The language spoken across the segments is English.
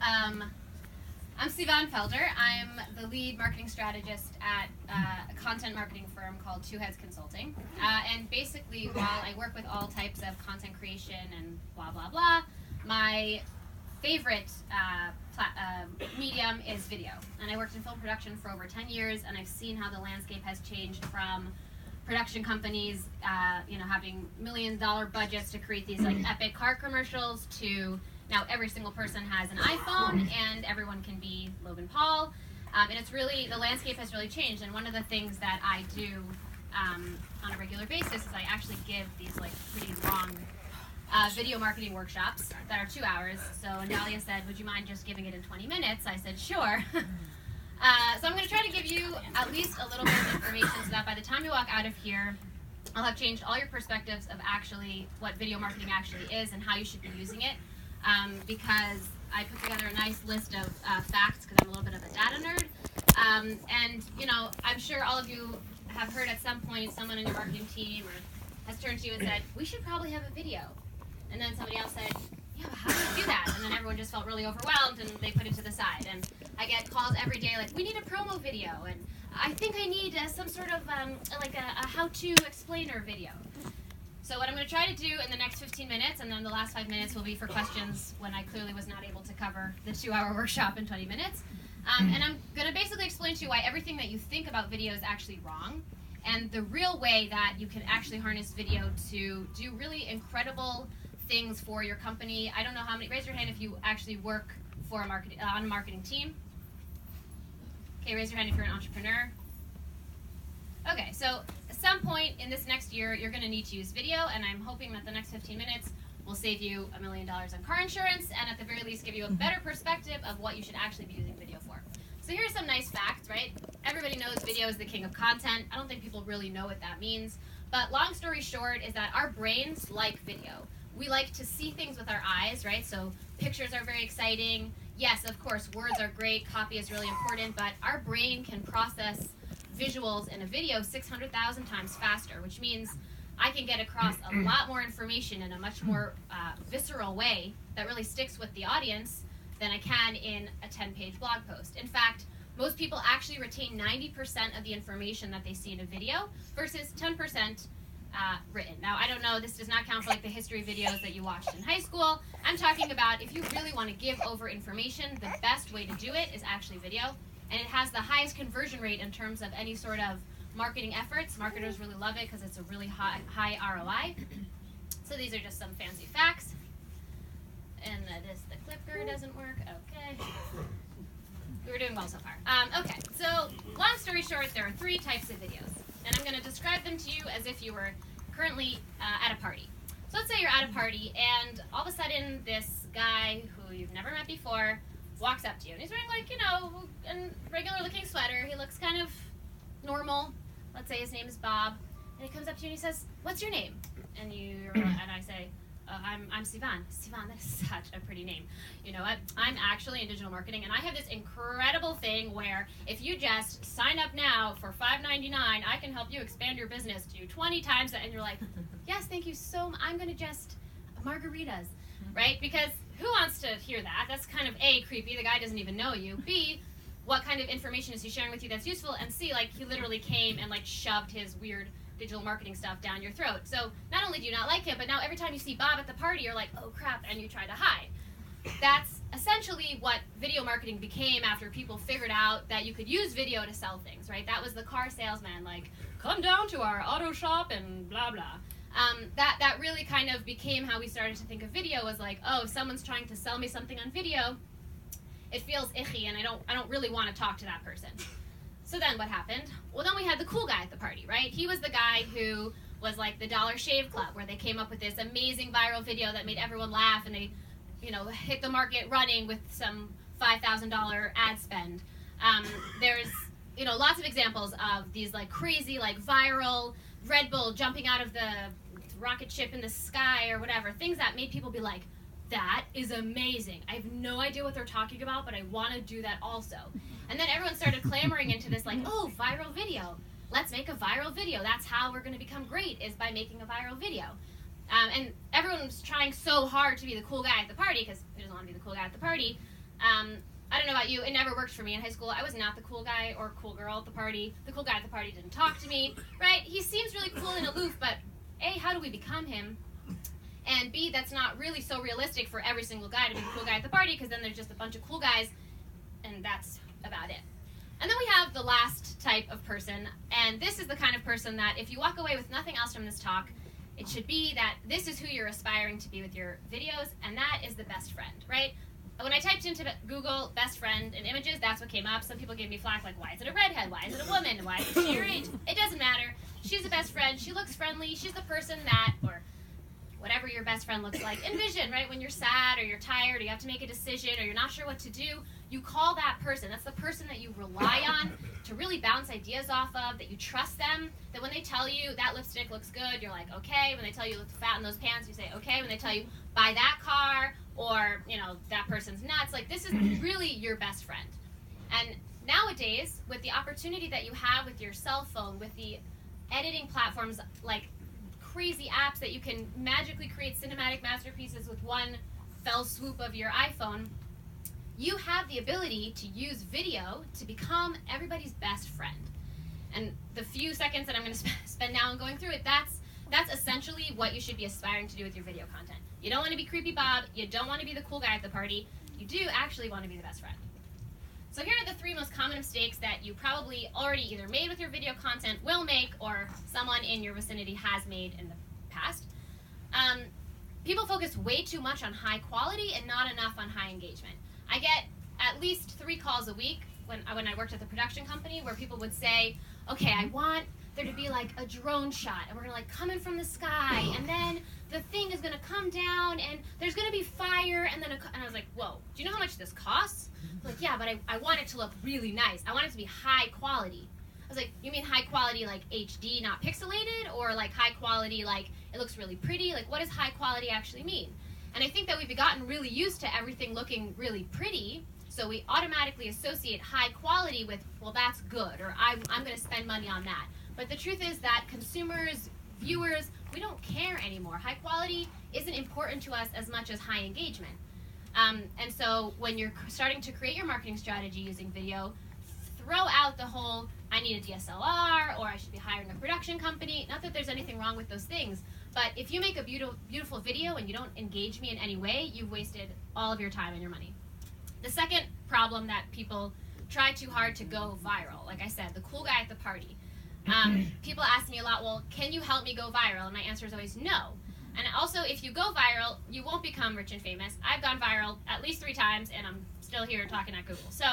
I'm Sivan Felder. I'm the lead marketing strategist at a content marketing firm called Twoheads Consulting. And basically, while I work with all types of content creation and blah, blah, blah, my favorite medium is video. And I worked in film production for over 10 years, and I've seen how the landscape has changed from production companies, having $1 million budgets to create these like epic car commercials to now every single person has an iPhone and everyone can be Logan Paul. And it's really, the landscape has really changed. And one of the things that I do on a regular basis is I actually give these like pretty long video marketing workshops that are 2 hours. So when Dahlia said, would you mind just giving it in 20 minutes? I said, sure. So I'm going to try to give you at least a little bit of information so that by the time you walk out of here, I'll have changed all your perspectives of actually what video marketing actually is and how you should be using it. Because I put together a nice list of facts because I'm a little bit of a data nerd. And, I'm sure all of you have heard at some point someone in your marketing team or has turned to you and said, we should probably have a video. And then somebody else said, yeah, but how do we do that? And then everyone just felt really overwhelmed and they put it to the side. And I get calls every day like, we need a promo video. And I think I need some sort of a how-to explainer video. So what I'm going to try to do in the next 15 minutes, and then the last 5 minutes will be for questions when I clearly was not able to cover the 2-hour workshop in 20 minutes. And I'm going to basically explain to you why everything that you think about video is actually wrong, and the real way that you can actually harness video to do really incredible things for your company. I don't know how many, raise your hand if you actually work for a on a marketing team. Okay, raise your hand if you're an entrepreneur. Okay, so at some point in this next year, you're going to need to use video, and I'm hoping that the next 15 minutes will save you $1 million on car insurance, and at the very least give you a better perspective of what you should actually be using video for. So here's some nice facts, right? Everybody knows video is the king of content. I don't think people really know what that means, but long story short is that our brains like video. We like to see things with our eyes, right? So pictures are very exciting. Yes, of course, words are great, copy is really important, but our brain can process visuals in a video 600,000 times faster, which means I can get across a lot more information in a much more visceral way that really sticks with the audience than I can in a 10-page blog post. In fact, most people actually retain 90% of the information that they see in a video versus 10% written. Now, I don't know, this does not count for like the history videos that you watched in high school. I'm talking about if you really want to give over information, the best way to do it is actually video. And it has the highest conversion rate in terms of any sort of marketing efforts. Marketers really love it because it's a really high ROI. So these are just some fancy facts. And the clicker doesn't work. Okay. We're doing well so far. Okay, so long story short, there are 3 types of videos. And I'm going to describe them to you as if you were currently at a party. So let's say you're at a party and all of a sudden this guy who you've never met before walks up to you, and he's wearing a regular looking sweater. He looks kind of normal. Let's say his name is Bob, and he comes up to you and he says, "What's your name?" And I say, "I'm Sivan." Sivan, that is such a pretty name. You know what? I'm actually in digital marketing, and I have this incredible thing where if you just sign up now for $5.99, I can help you expand your business to 20 times that. And you're like, "Yes, thank you so much. I'm gonna just margaritas." Right? Because who wants to hear that? That's kind of A, creepy. The guy doesn't even know you. B, what kind of information is he sharing with you that's useful? And C, he literally came and shoved his weird digital marketing stuff down your throat. So not only do you not like him, but now every time you see Bob at the party, you're like, oh crap, and you try to hide. That's essentially what video marketing became after people figured out that you could use video to sell things, right? That was the car salesman, come down to our auto shop and blah, blah. That really kind of became how we started to think of video was oh, if someone's trying to sell me something on video, it feels icky and I don't really want to talk to that person. So then what happened? Well, then we had the cool guy at the party, right? He was the guy who was the Dollar Shave Club, where they came up with this amazing viral video that made everyone laugh, and they, hit the market running with some $5,000 ad spend. There's, lots of examples of these crazy, viral Red Bull jumping out of the rocket ship in the sky or whatever, things that made people be like, that is amazing. I have no idea what they're talking about, but I want to do that also. And then everyone started clamoring into this oh, viral video. Let's make a viral video. That's how we're going to become great, is by making a viral video. And everyone was trying so hard to be the cool guy at the party, because who doesn't want to be the cool guy at the party, I don't know about you, it never worked for me in high school. I was not the cool guy or cool girl at the party. The cool guy at the party didn't talk to me, right? He seems really cool and aloof, but A, how do we become him? And B, that's not really so realistic for every single guy to be the cool guy at the party, because then there's just a bunch of cool guys, and that's about it. And then we have the last type of person, and this is the kind of person that if you walk away with nothing else from this talk, it should be that this is who you're aspiring to be with your videos, and that is the best friend, right? When I typed into Google best friend and images, that's what came up. Some people gave me flack, like, why is it a redhead? Why is it a woman? Why is she your age? It doesn't matter. She's a best friend. She looks friendly. She's the person that, or whatever your best friend looks like. Envision, right? When you're sad or you're tired or you have to make a decision or you're not sure what to do, you call that person. That's the person that you rely on to really bounce ideas off of, that you trust them, that when they tell you that lipstick looks good, you're like, okay. When they tell you you look fat in those pants, you say, okay. When they tell you buy that car, or, you know, that person's nuts, like, this is really your best friend. And nowadays, with the opportunity that you have with your cell phone, with the editing platforms like crazy apps that you can magically create cinematic masterpieces with one fell swoop of your iPhone, you have the ability to use video to become everybody's best friend. And the few seconds that I'm going to spend now on going through it, that's essentially what you should be aspiring to do with your video content. You don't want to be creepy Bob. You don't want to be the cool guy at the party. You do actually want to be the best friend. So here are the 3 most common mistakes that you probably already either made with your video content, will make, or someone in your vicinity has made in the past. People focus way too much on high quality and not enough on high engagement. I get at least 3 calls a week when I worked at the production company where people would say, okay, I want there to be like a drone shot, and we're gonna like come in from the sky, and then the thing is gonna come down, and there's gonna be fire, and then and I was like, whoa, do you know how much this costs? Like, yeah, but I want it to look really nice. I want it to be high quality. I was like, you mean high quality like HD, not pixelated, or like high quality like it looks really pretty? Like, what does high quality actually mean? And I think that we've gotten really used to everything looking really pretty, so we automatically associate high quality with, well, that's good, or I'm going to spend money on that. But the truth is that consumers, viewers, we don't care anymore. High quality isn't important to us as much as high engagement. And so when you're starting to create your marketing strategy using video, throw out the whole, I need a DSLR, or I should be hiring a production company. Not that there's anything wrong with those things, but if you make a beautiful video and you don't engage me in any way, you've wasted all of your time and your money. The second problem that people try too hard to go viral, like I said, the cool guy at the party. People ask me a lot, well, can you help me go viral? And my answer is always no. And also, if you go viral, you won't become rich and famous. I've gone viral at least 3 times, and I'm still here talking at Google. So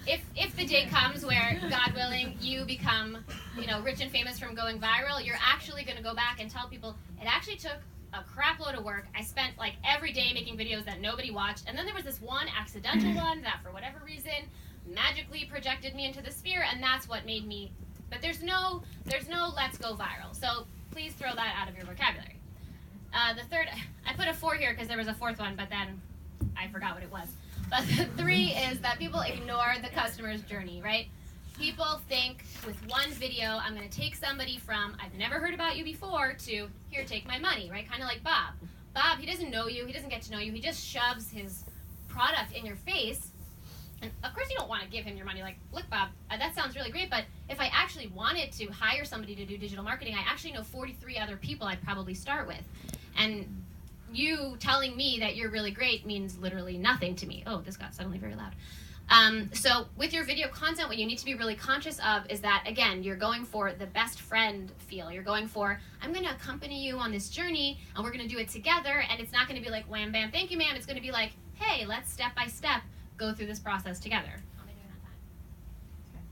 if the day comes where, God willing, you become, rich and famous from going viral, you're actually going to go back and tell people, it actually took a crap load of work. I spent like every day making videos that nobody watched, and then there was this one accidental one that for whatever reason magically projected me into the sphere, and that's what made me. But there's no let's go viral. So please throw that out of your vocabulary. The third, I put a 4 here because there was a 4th one, but then I forgot what it was. But the 3 is that people ignore the customer's journey, right? People think with one video, I'm going to take somebody from, I've never heard about you before, to, here, take my money, right? Kind of like Bob. Bob, he doesn't know you. He doesn't get to know you. He just shoves his product in your face. And of course you don't want to give him your money. Like, look, Bob, that sounds really great, but if I actually wanted to hire somebody to do digital marketing, I actually know 43 other people I'd probably start with. And you telling me that you're really great means literally nothing to me. Oh, this got suddenly very loud. So with your video content, what you need to be really conscious of is that, again, you're going for the best friend feel. You're going for, I'm going to accompany you on this journey, and we're going to do it together, and it's not going to be like, wham, bam, thank you, ma'am. It's going to be like, hey, let's step by step go through this process together. How am I doing on time?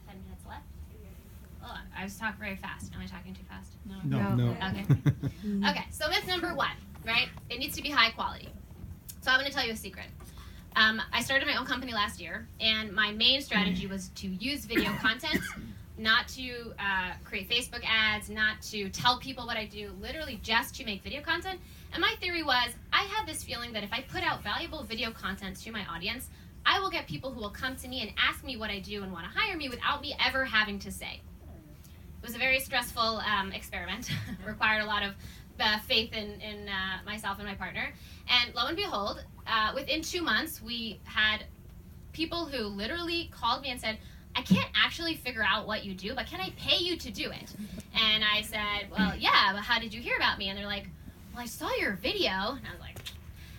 10 minutes left? Oh, I was talking very fast. Am I talking too fast? No. Okay. Okay, so myth number 1, right? It needs to be high quality. So I'm going to tell you a secret. I started my own company last year, and my main strategy was to use video content, not to create Facebook ads, not to tell people what I do, literally just to make video content. And my theory was, I had this feeling that if I put out valuable video content to my audience, I will get people who will come to me and ask me what I do and want to hire me without me ever having to say. It was a very stressful experiment. Required a lot of faith in myself and my partner. And lo and behold, within 2 months, we had people who literally called me and said, I can't actually figure out what you do, but can I pay you to do it? And I said, well, yeah, but how did you hear about me? And they're like, well, I saw your video. And I was like,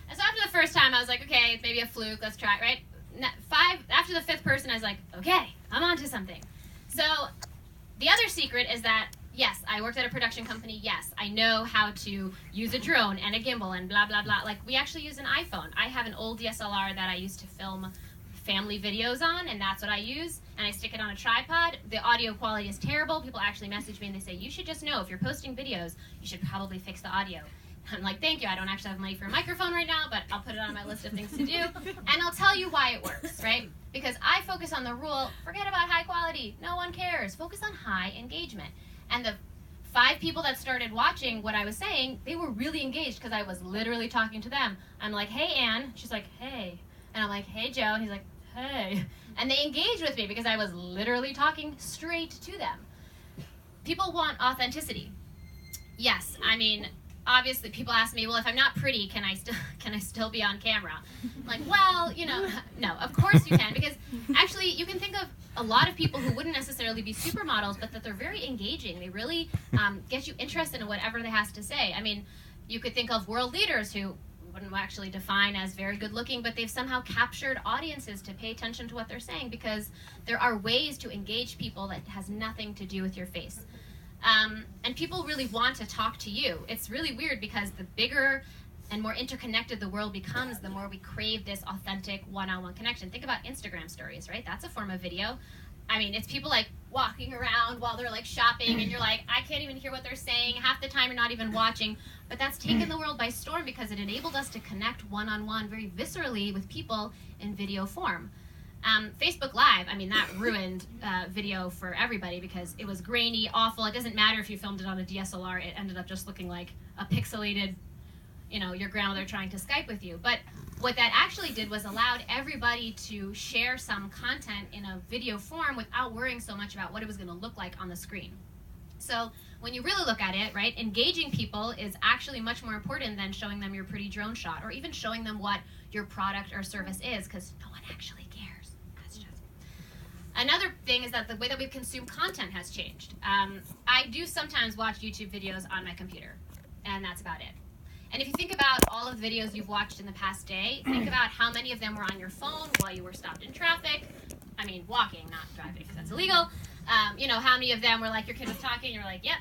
and so after the first time, I was like, okay, it's maybe a fluke, let's try it, right? After the 5th person, I was like, okay, I'm onto something. So the other secret is that, yes, I worked at a production company. Yes, I know how to use a drone and a gimbal and blah, blah, blah. Like, we actually use an iPhone. I have an old DSLR that I used to film family videos on, and that's what I use, and I stick it on a tripod. The audio quality is terrible. People actually message me and they say, you should just know, if you're posting videos, you should probably fix the audio. I'm like, thank you, I don't actually have money for a microphone right now, but I'll put it on my list of things to do, and I'll tell you why it works, right? Because I focus on the rule, forget about high quality, no one cares, focus on high engagement. And the 5 people that started watching what I was saying, they were really engaged because I was literally talking to them. I'm like, hey, Anne. She's like, hey. And I'm like, hey, Joe. And he's like, hey. And they engaged with me because I was literally talking straight to them. People want authenticity. Yes, I mean, obviously people ask me, well, if I'm not pretty, can I still be on camera? I'm like, well, you know, no, of course you can, because actually you can think of a lot of people who wouldn't necessarily be supermodels, but that they're very engaging. They really get you interested in whatever they have to say. I mean, you could think of world leaders who wouldn't actually define as very good looking, but they've somehow captured audiences to pay attention to what they're saying, because there are ways to engage people that has nothing to do with your face. And people really want to talk to you. It's really weird because the bigger and more interconnected the world becomes, the more we crave this authentic one-on-one connection. Think about Instagram stories, right? That's a form of video. I mean, it's people like walking around while they're like shopping, and you're like, I can't even hear what they're saying. Half the time you're not even watching. But that's taken the world by storm because it enabled us to connect one-on-one very viscerally with people in video form. Facebook Live, I mean, that ruined video for everybody because it was grainy, awful. It doesn't matter if you filmed it on a DSLR. It ended up just looking like a pixelated, you know, your grandmother trying to Skype with you. But what that actually did was allowed everybody to share some content in a video form without worrying so much about what it was going to look like on the screen. So when you really look at it, right, engaging people is actually much more important than showing them your pretty drone shot or even showing them what your product or service is, because no one actually cares. That's just... Another thing is that the way that we consume content has changed. I do sometimes watch YouTube videos on my computer, and that's about it. And if you think about all of the videos you've watched in the past day, think about how many of them were on your phone while you were stopped in traffic. I mean, walking, not driving, because that's illegal. You know, how many of them were like your kid was talking, you're like, yep,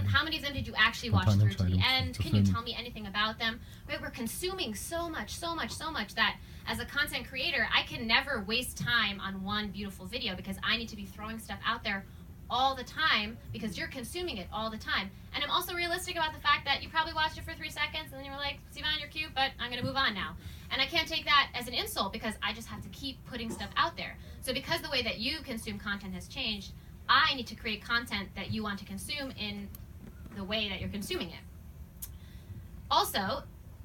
How many of them did you actually watch through to the end? Can you tell me anything about them? Right, we're consuming so much that as a content creator, I can never waste time on one beautiful video because I need to be throwing stuff out there all the time because you're consuming it all the time. And I'm also realistic about the fact that you probably watched it for 3 seconds and then you were like, Sivan, you're cute, but I'm going to move on now. And I can't take that as an insult because I just have to keep putting stuff out there. So because the way that you consume content has changed, I need to create content that you want to consume in the way that you're consuming it. Also,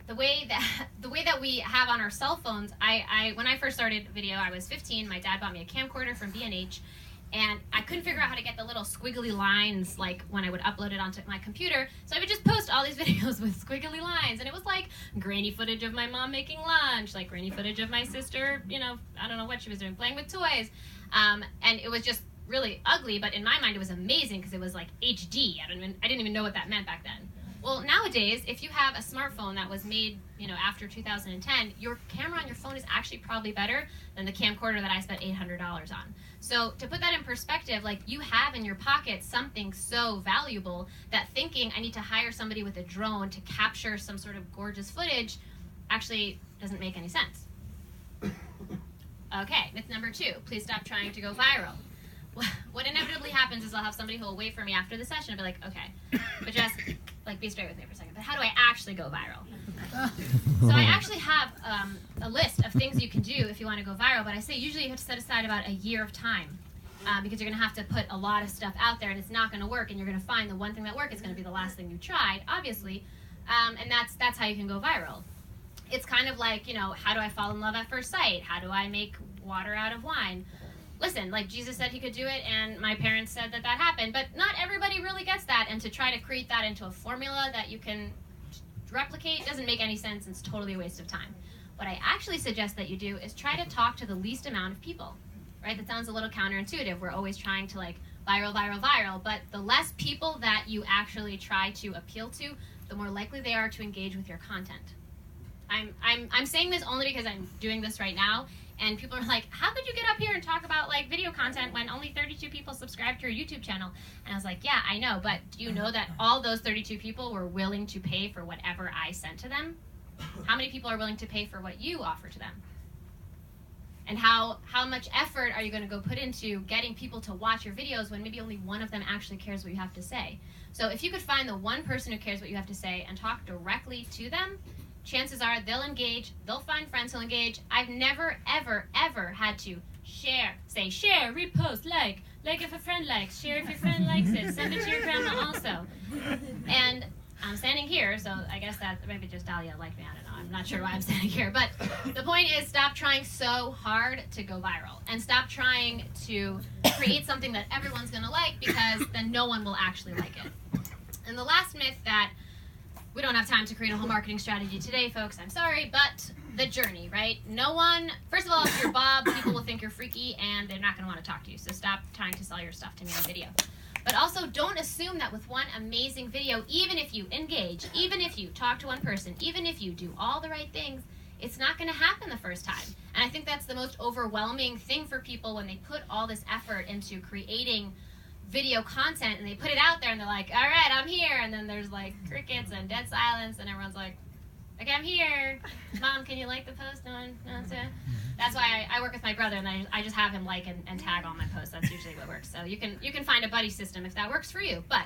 the way that we have on our cell phones, when I first started video, I was 15. My dad bought me a camcorder from B&H. And I couldn't figure out how to get the little squiggly lines like when I would upload it onto my computer. So I would just post all these videos with squiggly lines. And it was like grainy footage of my mom making lunch, like grainy footage of my sister, you know, I don't know what she was doing, playing with toys. And it was just really ugly, but in my mind it was amazing because it was like HD. I didn't even know what that meant back then. Well, nowadays, if you have a smartphone that was made, you know, after 2010, your camera on your phone is actually probably better than the camcorder that I spent $800 on. So to put that in perspective, like you have in your pocket something so valuable that thinking I need to hire somebody with a drone to capture some sort of gorgeous footage actually doesn't make any sense. Okay, myth number 2, please stop trying to go viral. What inevitably happens is I'll have somebody who will wait for me after the session and be like, okay, but just like be straight with me for a second, but how do I actually go viral? So I actually have a list of things you can do if you want to go viral, but I say usually you have to set aside about a year of time because you're going to have to put a lot of stuff out there and it's not going to work, and you're going to find the one thing that works is going to be the last thing you tried, obviously, and that's how you can go viral. It's kind of like, you know, how do I fall in love at first sight? How do I make water out of wine? listen, like Jesus said he could do it, and my parents said that happened, but not everybody really gets that, and to try to create that into a formula that you can replicate doesn't make any sense, and it's totally a waste of time. What I actually suggest that you do is try to talk to the least amount of people, right? That sounds a little counterintuitive. We're always trying to like viral, viral, viral, but the less people that you actually try to appeal to, the more likely they are to engage with your content. I'm saying this only because I'm doing this right now, and people are like, how could you get up here and talk about like video content when only 32 people subscribe to your YouTube channel? And I was like, yeah, I know, but do you know that all those 32 people were willing to pay for whatever I sent to them? How many people are willing to pay for what you offer to them? And how much effort are you going to go put into getting people to watch your videos when maybe only one of them actually cares what you have to say? So if you could find the one person who cares what you have to say and talk directly to them, chances are they'll engage, they'll find friends who'll engage. I've never, ever, ever had to share, repost, like if a friend likes, share if your friend likes it, send it to your grandma also. And I'm standing here, so I guess that maybe just Dahlia liked me, I don't know, I'm not sure why I'm standing here, but the point is stop trying so hard to go viral, and stop trying to create something that everyone's gonna like, because then no one will actually like it. And the last myth that we don't have time to create a whole marketing strategy today, folks, I'm sorry, but the journey, right? No one, first of all, if you're Bob, people will think you're freaky and they're not gonna wanna talk to you, so stop trying to sell your stuff to me on video. But also, don't assume that with one amazing video, even if you engage, even if you talk to one person, even if you do all the right things, it's not going to happen the first time. And I think that's the most overwhelming thing for people when they put all this effort into creating video content and they put it out there and they're like, all right, I'm here. And then there's like crickets and dead silence and everyone's like, okay, I'm here. Mom, can you like the post? No, that's why I work with my brother, and I just have him like and tag all my posts. That's usually what works. So you can find a buddy system if that works for you. But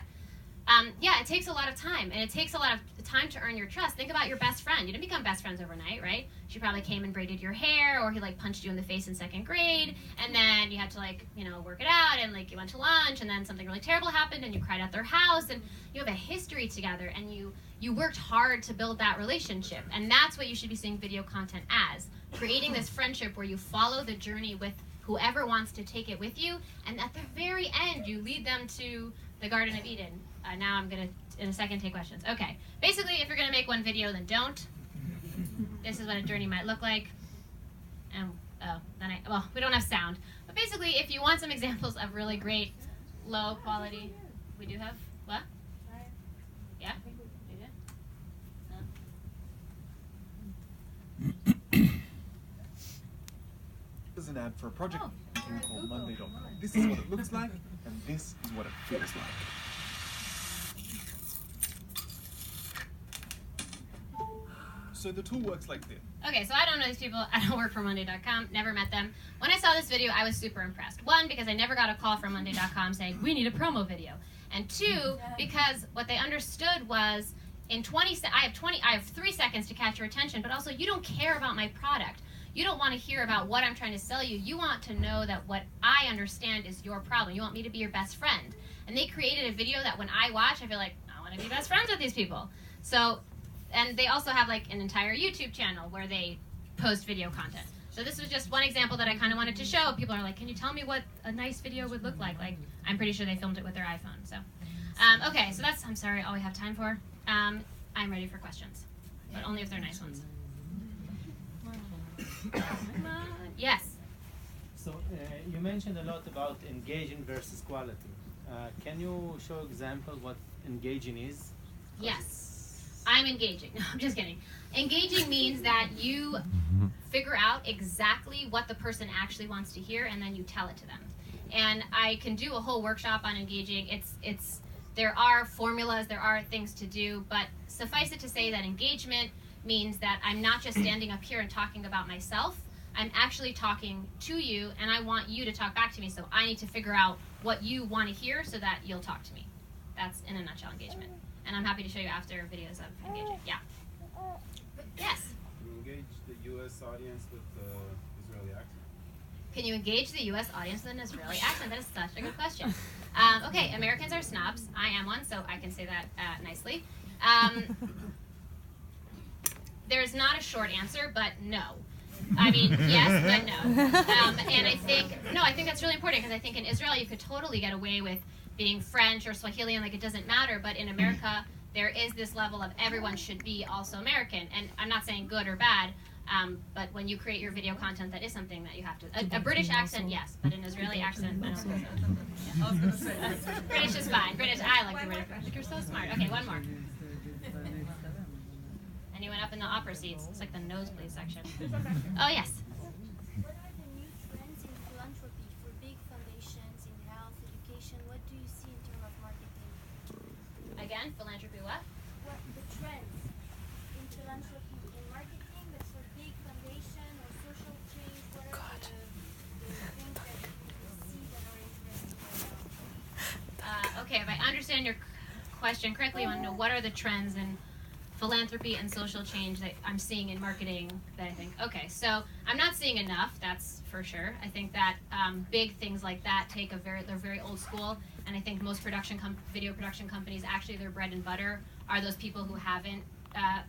yeah, it takes a lot of time, and it takes a lot of time to earn your trust. Think about your best friend. You didn't become best friends overnight, right? She probably came and braided your hair, or he like punched you in the face in 2nd grade, and then you had to like, you know, work it out, and like you went to lunch, and then something really terrible happened, and you cried at their house, and you have a history together, and you worked hard to build that relationship. And that's what you should be seeing video content as. Creating this friendship where you follow the journey with whoever wants to take it with you, and at the very end, you lead them to the Garden of Eden. Now I'm going to, in a second, take questions. Okay. Basically, if you're going to make one video, then don't. This is what a journey might look like. And, well, we don't have sound. But basically, if you want some examples of really great, low quality, we do have, what? Yeah? This is an ad for a project called Monday.com. This is what it looks like, and this is what it feels like. So the tool works like this. Okay, so I don't know these people. I don't work for Monday.com. Never met them. When I saw this video, I was super impressed. One, because I never got a call from Monday.com saying, we need a promo video. And two, because what they understood was, in 20 I have 3 seconds to catch your attention, but also you don't care about my product. You don't want to hear about what I'm trying to sell you. You want to know that what I understand is your problem. You want me to be your best friend. And they created a video that when I watch, I feel like, I want to be best friends with these people. So, and they also have like an entire YouTube channel where they post video content. So this was just one example that I kind of wanted to show. People are like, can you tell me what a nice video would look like? Like, I'm pretty sure they filmed it with their iPhone. So, okay, so that's, I'm sorry, all we have time for. I'm ready for questions, but only if they're nice ones. Yes. So you mentioned a lot about engaging versus quality. Can you show example what engaging is? Yes. I'm engaging. No, I'm just kidding. Engaging means that you figure out exactly what the person actually wants to hear, and then you tell it to them. And I can do a whole workshop on engaging. There are formulas, there are things to do, but suffice it to say that engagement means that I'm not just standing up here and talking about myself. I'm actually talking to you, and I want you to talk back to me, so I need to figure out what you want to hear so that you'll talk to me. That's, in a nutshell, engagement. And I'm happy to show you after videos of engaging. Yeah. Yes? Can you engage the U.S. audience with the Israeli accent? Can you engage the U.S. audience with an Israeli accent? That is such a good question. Okay, Americans are snobs. I am one, so I can say that nicely. There's not a short answer, but no. I mean, yes, but no. And I think that's really important because I think in Israel you could totally get away with being French or Swahili and like it doesn't matter. But in America, there is this level of everyone should be also American. And I'm not saying good or bad, but when you create your video content, that is something that you have to. A British accent, yes, but an Israeli accent, I don't think so. I was gonna say. British is fine. British, I like the British. You're so smart. Okay, one more. Anyone up in the opera seats? It's like the nosebleed section. Oh, yes. What are the new trends in philanthropy for big foundations in health, education? What do you see in terms of marketing? Again, philanthropy what? What the trends in philanthropy in marketing, but for big foundation or social change? What are the things that you see that are interesting right now? Okay, if I understand your question correctly, I want to know what are the trends in philanthropy and social change that I'm seeing in marketing that I think, okay, so I'm not seeing enough, that's for sure. I think that big things like that they're very old school, and I think most video production companies, actually their bread and butter are those people who haven't, to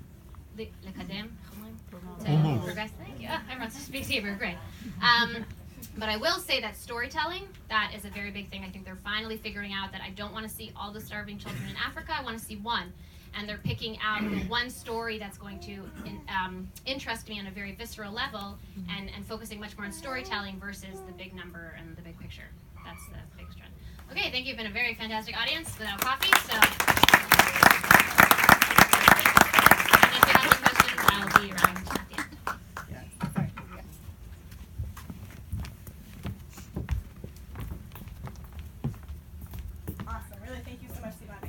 progress. Thank you. Oh, everyone speaks Hebrew, great. But I will say that storytelling, that is a very big thing. I think they're finally figuring out that I don't want to see all the starving children in Africa, I want to see one. And they're picking out the one story that's going to interest me on a very visceral level and focusing much more on storytelling versus the big number and the big picture. That's the big trend. Okay, thank you. You've been a very fantastic audience without coffee. So, and if you have any questions, I'll be around at the end. Awesome. Really, thank you so much, Sivan.